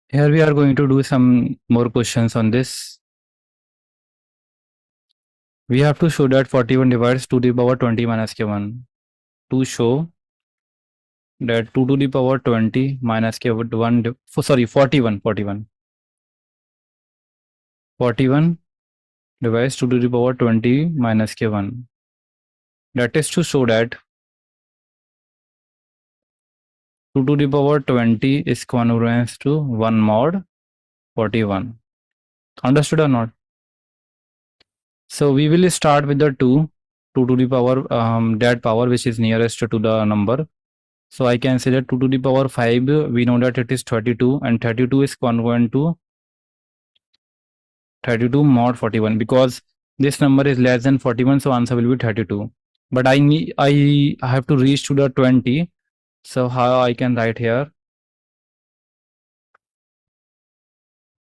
Here we are going to do some more questions on this. We have to show that 41 divides 2 to the power 20 minus k1. To show that 2 to the power 20 minus k1, 41 divides 2 to the power 20 minus k1. That is to show that 2 to the power 20 is congruent to 1 mod 41. Understood or not? So we will start with the 2 to the power that power which is nearest to the number. So I can say that 2 to the power 5, we know that it is 32, and 32 is congruent to 32 mod 41 because this number is less than 41, so answer will be 32. But I have to reach to the 20. So how I can write here?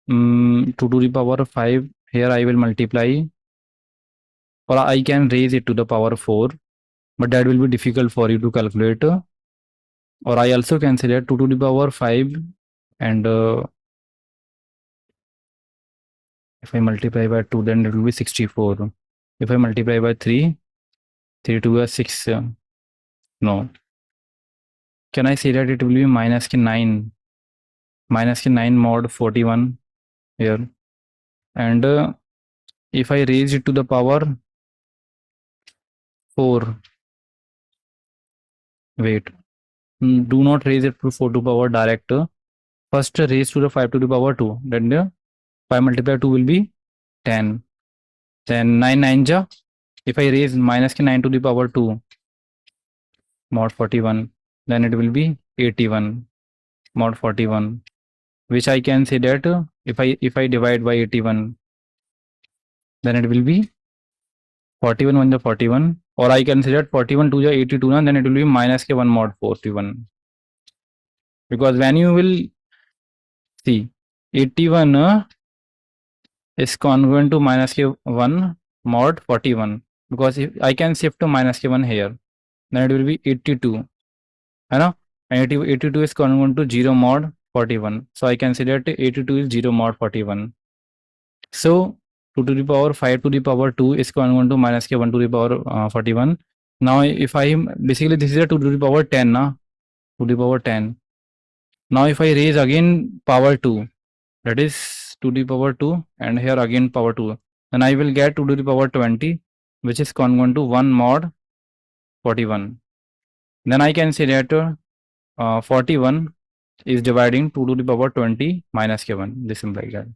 2 to the power 5, here I will multiply, or I can raise it to the power 4, but that will be difficult for you to calculate. Or I also can say that 2 to the power 5, and if I multiply by 2, then it will be 64. If I multiply by 3, 3 to a 6. No. Can I say that it will be minus k 9? Minus k 9 mod 41 here. And if I raise it to the power 4, wait. Do not raise it to 4 to power direct. First raise to the 5 to the power 2. Then 5 multiplied 2 will be 10. Then 9 9 ja. If I raise minus k 9 to the power 2 mod 41, then it will be 81 mod 41, which I can say that if I divide by 81, then it will be 41 1 the 41, or I can say that 41 2 the 82, then it will be minus k 1 mod 41, because when you will see 81 is congruent to minus k 1 mod 41, because if I can shift to minus k 1 here, then it will be 82, and 82 is congruent to 0 mod 41, so I can say that 82 is 0 mod 41. So 2 to the power 5 to the power 2 is congruent to minus k 1 to the power 41. Now if I basically this is a 2 to the power 10 to the power 10. Now if I raise again power 2, that is 2 to the power 2, and here again power 2, then I will get 2 to the power 20, which is congruent to 1 mod 41. Then I can say that 41 is dividing 2 to the power 20 minus k1. This is like that.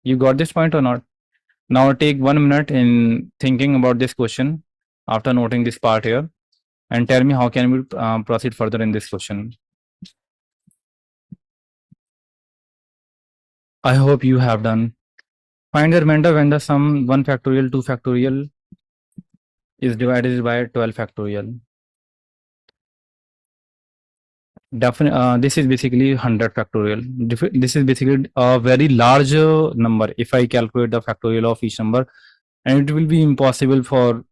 You got this point or not? Now take 1 minute in thinking about this question after noting this part here, and tell me how can we proceed further in this question. I hope you have done. Find the remainder when the sum 1 factorial 2 factorial is divided by 12 factorial. Definitely, this is basically 100 factorial. This is basically a very large number if I calculate the factorial of each number, and it will be impossible for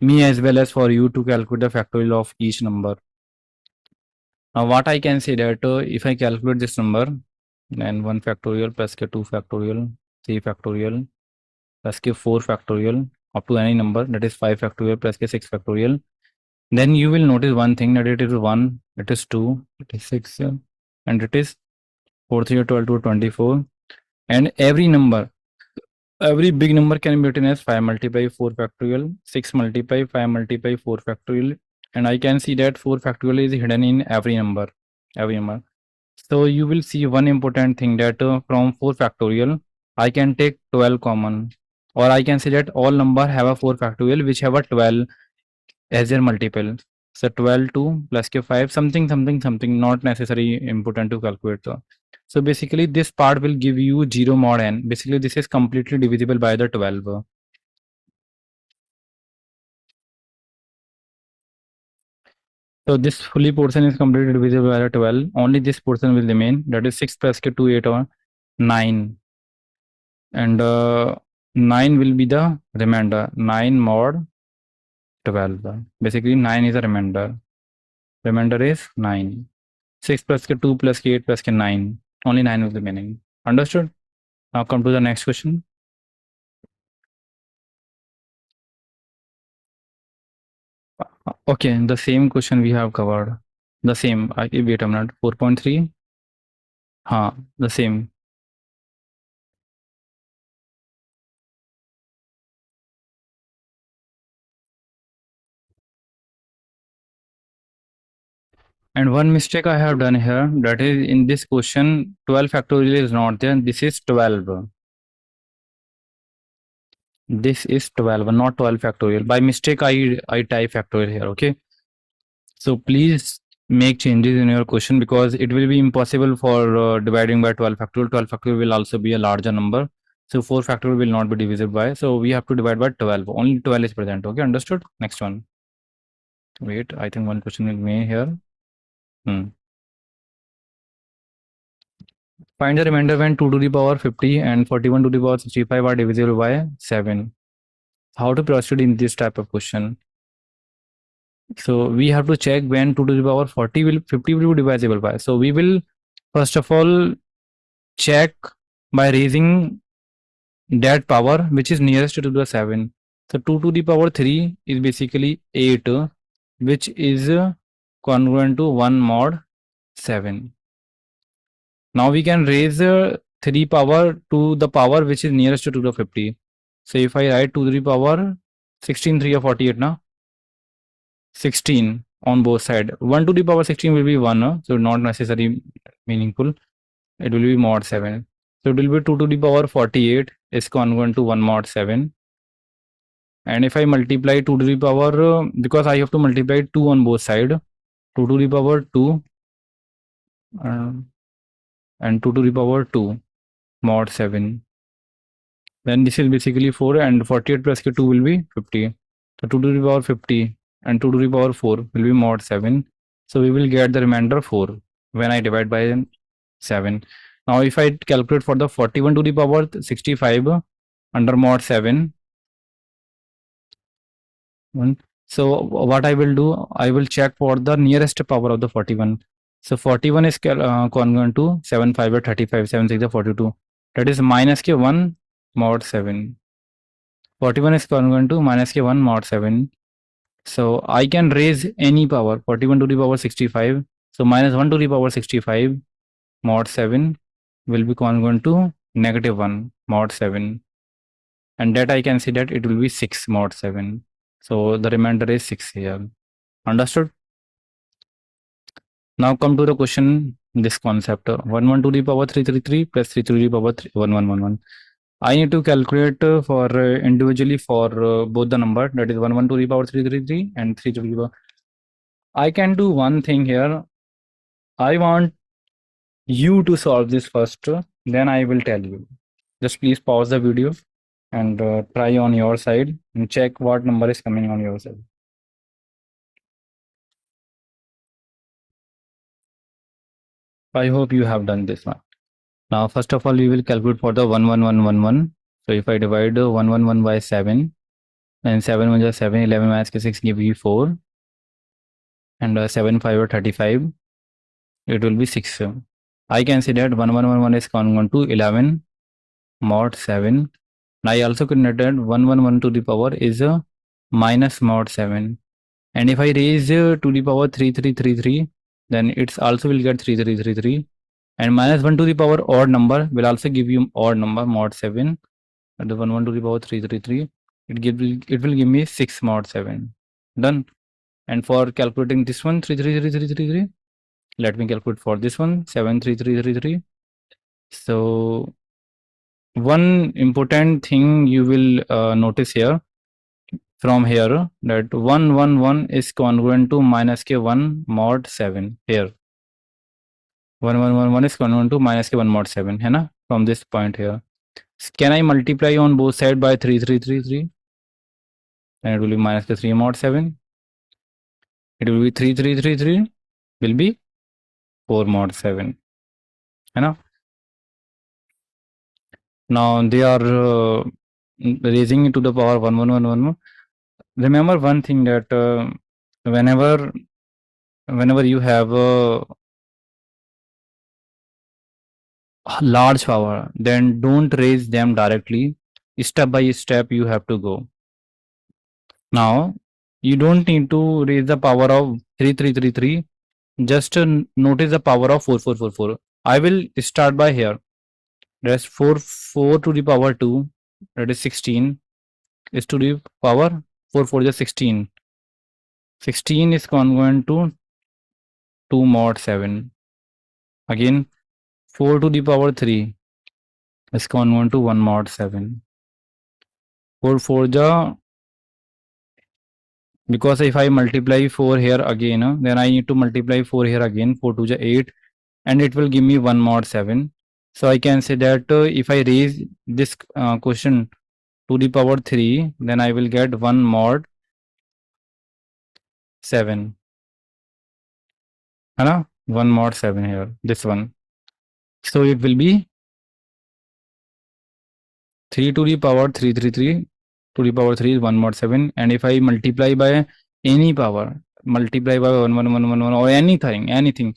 me as well as for you to calculate the factorial of each number. Now what I can say that if I calculate this number, then 1 factorial plus k 2 factorial, 3 factorial plus k 4 factorial up to any number, that is 5 factorial plus k 6 factorial, then you will notice one thing, that it is 1, it is 2, it is 6, and it is 4 3 12 to 24, and every number, every big number can be written as 5 multiply 4 factorial, 6 multiply 5 multiply 4 factorial, and I can see that 4 factorial is hidden in every number. So you will see one important thing, that from 4 factorial I can take 12 common, or I can say that all number have a 4 factorial which have a 12 as their multiple. So 12 2 plus k 5 something not necessary important to calculate. So basically this part will give you 0 mod n. Basically this is completely divisible by the 12. So this fully portion is completely divisible by the 12. Only this portion will remain, that is 6 plus k 2 8 or 9, and 9 will be the remainder, 9 mod 12. Basically 9 is a remainder. Remainder is 9. 6 plus k 2 plus k 8 plus k 9. Only 9 will be remaining. Understood? Now come to the next question. Okay, the same question we have covered. The same. Wait a minute. 4.3. The same. And one mistake I have done here, that is in this question, 12 factorial is not there. This is 12. This is 12, not 12 factorial. By mistake, I type factorial here. Okay. So please make changes in your question because it will be impossible for dividing by 12 factorial. 12 factorial will also be a larger number. So 4 factorial will not be divisible by. So we have to divide by 12. Only 12 is present. Okay, understood? Next one. Wait, I think one question will be here. Find the remainder when 2 to the power 50 and 41 to the power 65 are divisible by 7. How to proceed in this type of question? So we have to check when 2 to the power 50 will be divisible by. So we will first of all check by raising that power which is nearest to the 7. So 2 to the power 3 is basically 8, which is congruent to 1 mod 7. Now we can raise 3 power to the power which is nearest to the 50. So if I write 2 to the power 16 3 or 48 now, 16 on both sides. 1 to the power 16 will be 1, so not necessarily meaningful. It will be mod 7. So it will be 2 to the power 48 is congruent to 1 mod 7. And if I multiply 2 to the power, because I have to multiply 2 on both sides, 2 to the power 2 and 2 to the power 2 mod 7. Then this is basically 4 and 48 plus 2 will be 50. So 2 to the power 50 and 2 to the power 4 will be mod 7. So we will get the remainder 4 when I divide by 7. Now if I calculate for the 41 to the power 65 under mod 7. So what I will do, I will check for the nearest power of the 41. So 41 is congruent to 7 5 or 35, 7 6 or 42. That is minus k 1 mod 7. 41 is congruent to minus k 1 mod 7. So I can raise any power, 41 to the power 65. So minus 1 to the power 65 mod 7 will be congruent to negative 1 mod 7. And that I can see that it will be 6 mod 7. So the remainder is 6 here. Understood? Now come to the question, this concept. 1 to the power 333 plus 3 to the power 1111. I need to calculate for individually for both the number, that is 1 to the power 333 and 3 to the power. I can do one thing here. I want you to solve this first, then I will tell you. Just please pause the video and try on your side and check what number is coming on your side. I hope you have done this one. Now, first of all, we will calculate for the 11111. So if I divide 111 by 7, then 7 1 is 7, 11 minus 6 give you 4, and 7 5 or 35, it will be 6. I can say that 1111 is congruent to 11 mod 7. And I also considered 111 to the power is a minus mod 7. And if I raise to the power 3333, then it's also will get 3333. And minus 1 to the power odd number will also give you odd number mod 7. And the 1 to the power 333, it will give me 6 mod 7. Done. And for calculating this one 333333, let me calculate for this one 73333. So one important thing you will notice here from here, that 111 is congruent to minus k 1 mod 7 here. 1111 is congruent to minus k 1 mod 7 है ना, from this point here. Can I multiply on both sides by 3333? And it will be minus k 3 mod 7. It will be 3333 will be 4 mod 7 है ना. Now they are raising it to the power 1111. Remember one thing, that whenever you have large power, then don't raise them directly. Step by step, you have to go. Now, you don't need to raise the power of 3333. Just notice the power of 4444. I will start by here. That's 4 to the power 2. That is 16. Is to the power 4 is 16. 16 is congruent to 2 mod 7. Again, 4 to the power 3 is congruent to 1 mod 7. 4 ja, because if I multiply 4 here again, then I need to multiply 4 here again. 4 to ja 8, and it will give me 1 mod 7. So I can say that if I raise this question to the power 3, then I will get 1 mod 7. है 1 mod 7 here, this one. So it will be 3 to the power 333 to the power 3 is 1 mod 7. And if I multiply by any power, multiply by 1, 1, 1, 1, 1 or anything,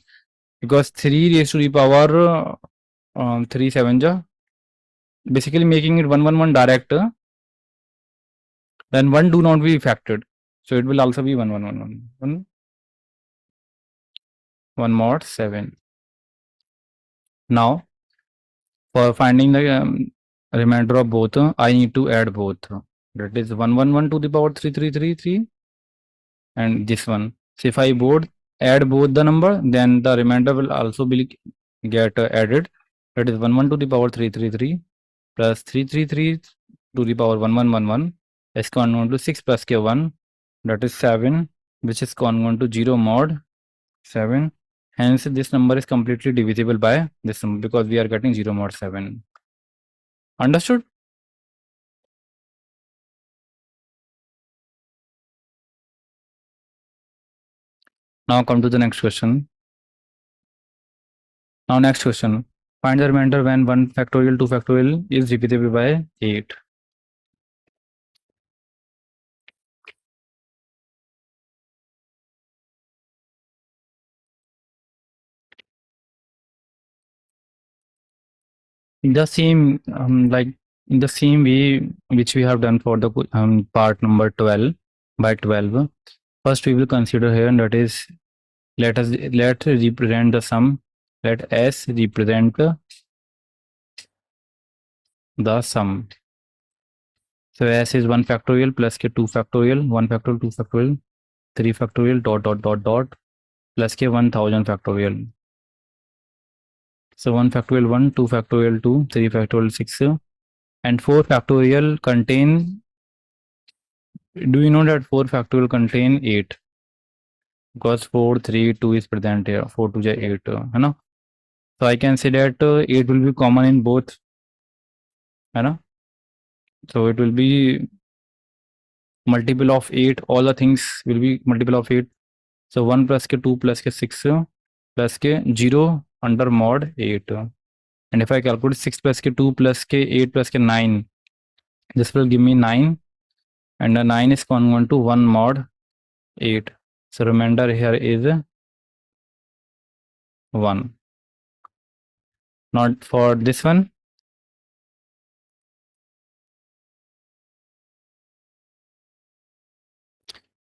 because 3 raised to the power 3 7 ja, basically making it 1, 1, 1 direct, then 1 do not be factored. So it will also be 1, 1, 1, 1, 1, 1 mod 7. Now, for finding the remainder of both, I need to add both. That is 1, 1, 1 to the power 3, 3, 3, 3, and this one. So if I add both the number, then the remainder will also be get added. That is 1, 1 to the power 3, 3, 3 plus 3, 3, 3 to the power 1, 1, 1, 1 is congruent to 6 plus k 1. That is 7, which is congruent to 0 mod 7. Hence, this number is completely divisible by this number because we are getting 0 mod 7. Understood? Now come to the next question. Now next question. Find the remainder when 1 factorial 2 factorial is divisible by 8. In the same in the same way which we have done for the part number 12 by 12, first we will consider here, and that is let represent the sum. Let S represent the sum. So S is 1 factorial plus k 2 factorial, 1 factorial, 2 factorial, 3 factorial, dot plus k 1000 factorial. So 1 factorial 1, 2 factorial 2, 3 factorial 6, and 4 factorial contain. Do you know that 4 factorial contain 8? Because 4, 3, 2 is present here. 4 to 8, है ना? So I can say that 8 will be common in both, है ना? So it will be multiple of 8. All the things will be multiple of 8. So 1 plus k 2 plus k 6 plus k 0 under mod 8. And if I calculate 6 plus k 2 plus k 8 plus k 9, this will give me 9. And the 9 is congruent to 1 mod 8. So remainder here is 1. Not for this one.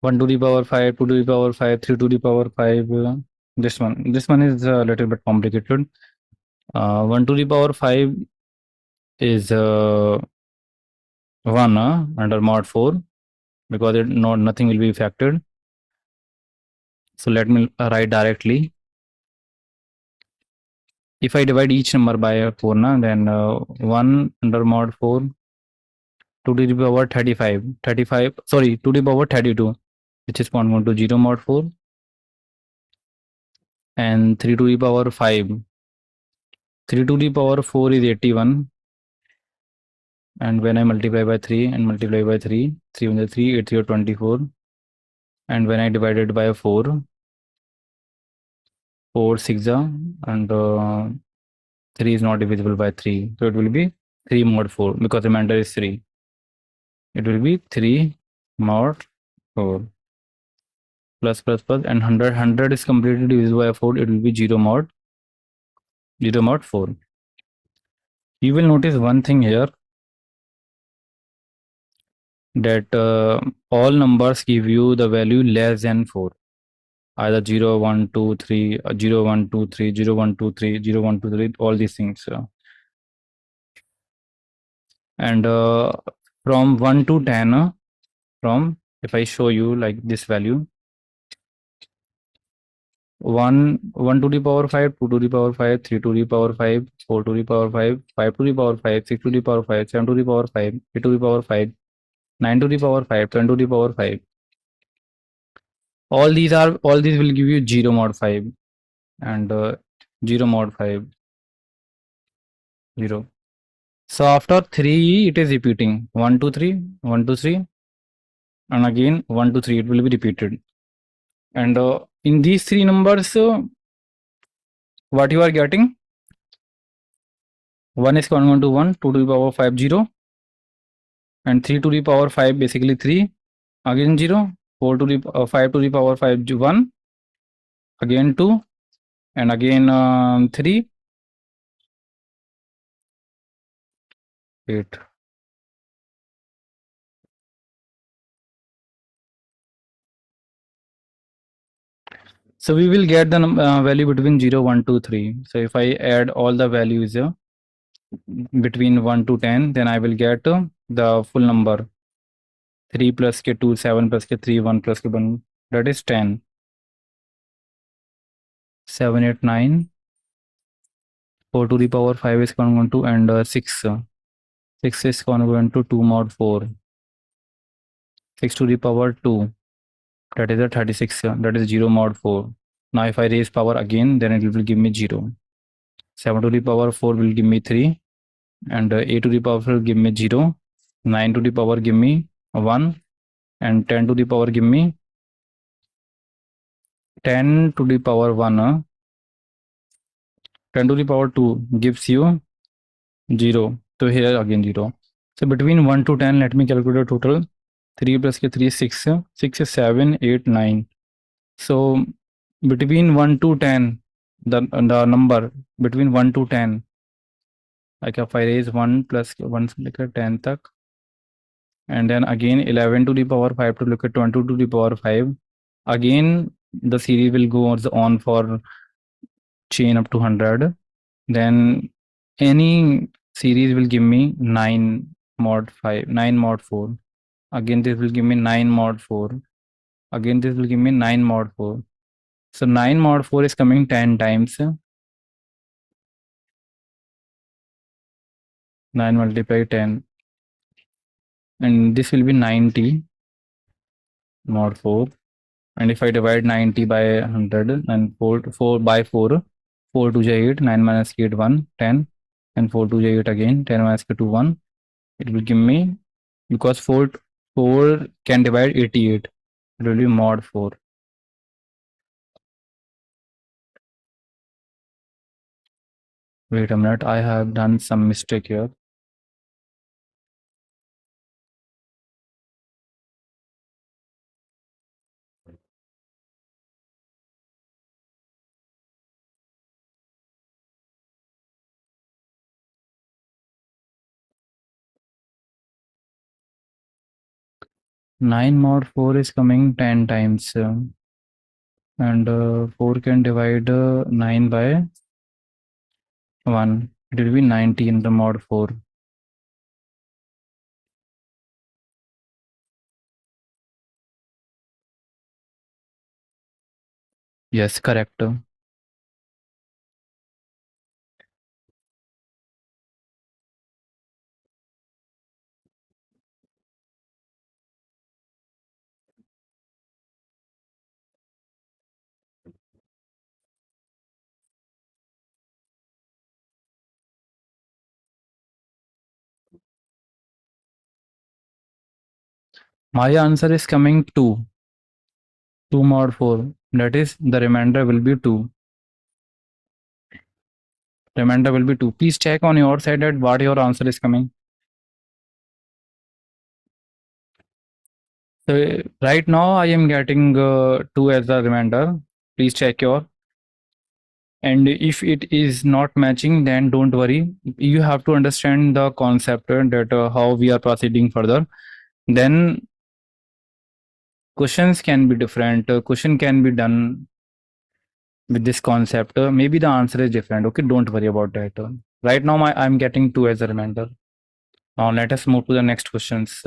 One to the power 5, 2 to the power 5, 3 to the power 5. This one is a little bit complicated. 1 to the power 5 is 1 under mod 4 because nothing will be factored. So let me write directly. If I divide each number by 4, then 1 under mod 4, 2 to the power 35, 2 to the power 32, which is congruent to 0 mod 4, and 3 to the power 5. 3 to the power 4 is 81, and when I multiply by 3 and multiply by 3, 3 1 3, 8 3 24, and when I divide it by 4, 4 6 and 3 is not divisible by 3, so it will be 3 mod 4 because remainder is 3. It will be 3 mod 4 plus and 100 is completely divisible by 4. It will be 0 mod 4. You will notice one thing here, that all numbers give you the value less than 4. Either 0, 1, 2, 3, 0, 1, 2, 3, 0, 1, 2, 3, 0, 1, 2, 3, all these things. And from 1 to 10, from, if I show you like this value, 1 to the power 5, 2 to the power 5, 3 to the power 5, 4 to the power 5, 5 to the power 5, 6 to the power 5, 7 to the power 5, 8 to the power 5, 9 to the power 5, 10 to the power 5. All these will give you 0 mod 5 and 0 mod 5, 0. So after 3, it is repeating 1 to 3, 1 to 3, and again 1 to 3, it will be repeated. And in these three numbers, what you are getting? 1 is corresponding to 1, 2 to the power 5, 0, and 3 to the power 5, basically 3, again 0, 4 to the 5 to the power 5, 1, again 2, and again 3, 8. So we will get the value between 0, 1, 2, 3. So if I add all the values between 1 to 10, then I will get the full number. 3 plus k 2, 7 plus k 3, 1 plus k 1, that is 10. 7, 8, 9, 4 to the power 5 is congruent to, and 6. 6 is congruent to 2 mod 4. 6 to the power 2, that is a 36, that is 0 mod 4. Now if I raise power again, then it will give me 0. 7 to the power 4 will give me 3, and 8 to the power 4 will give me 0. 9 to the power give me 1, and 10 to the power give me 10 to the power 1. 10 to the power 2 gives you 0. So here again 0. So between 1 to 10, let me calculate the total. 3 plus k 3 is 6. 6 is 7, 8, 9. So between 1 to 10, the number between 1 to 10, like if I raise 1 plus 1 से लेकर 10 तक, and then again 11 to the power 5 to look at 20 to the power 5, again the series will go on for chain up to 100. Then any series will give me 9 mod 5, 9 mod 4. Again this will give me 9 mod 4. Again this will give me 9 mod 4. So 9 mod 4 is coming 10 times. 9 multiply 10, and this will be 90 mod 4. And if I divide 90 by 100 and 4 by 4, 4 to 8, 9 minus 8, 1, 10, and 4 to 8 again, 10 minus 2, 1. It will give me, because 4 can divide 88, it will be mod 4. Wait a minute, I have done some mistake here. Nine mod 4 is coming 10 times, and 4 can divide 9 by 1. It will be 90 in the mod 4. Yes, correct. My answer is coming 2. 2 mod 4. That is, the remainder will be 2. Remainder will be 2. Please check on your side that what your answer is coming. So right now I am getting 2 as the remainder. Please check your. And if it is not matching, then don't worry. You have to understand the concept that how we are proceeding further. Then questions can be different. Question can be done with this concept. Maybe the answer is different. Okay, don't worry about that. Right now, I'm getting 2 as a reminder. Now let us move to the next questions.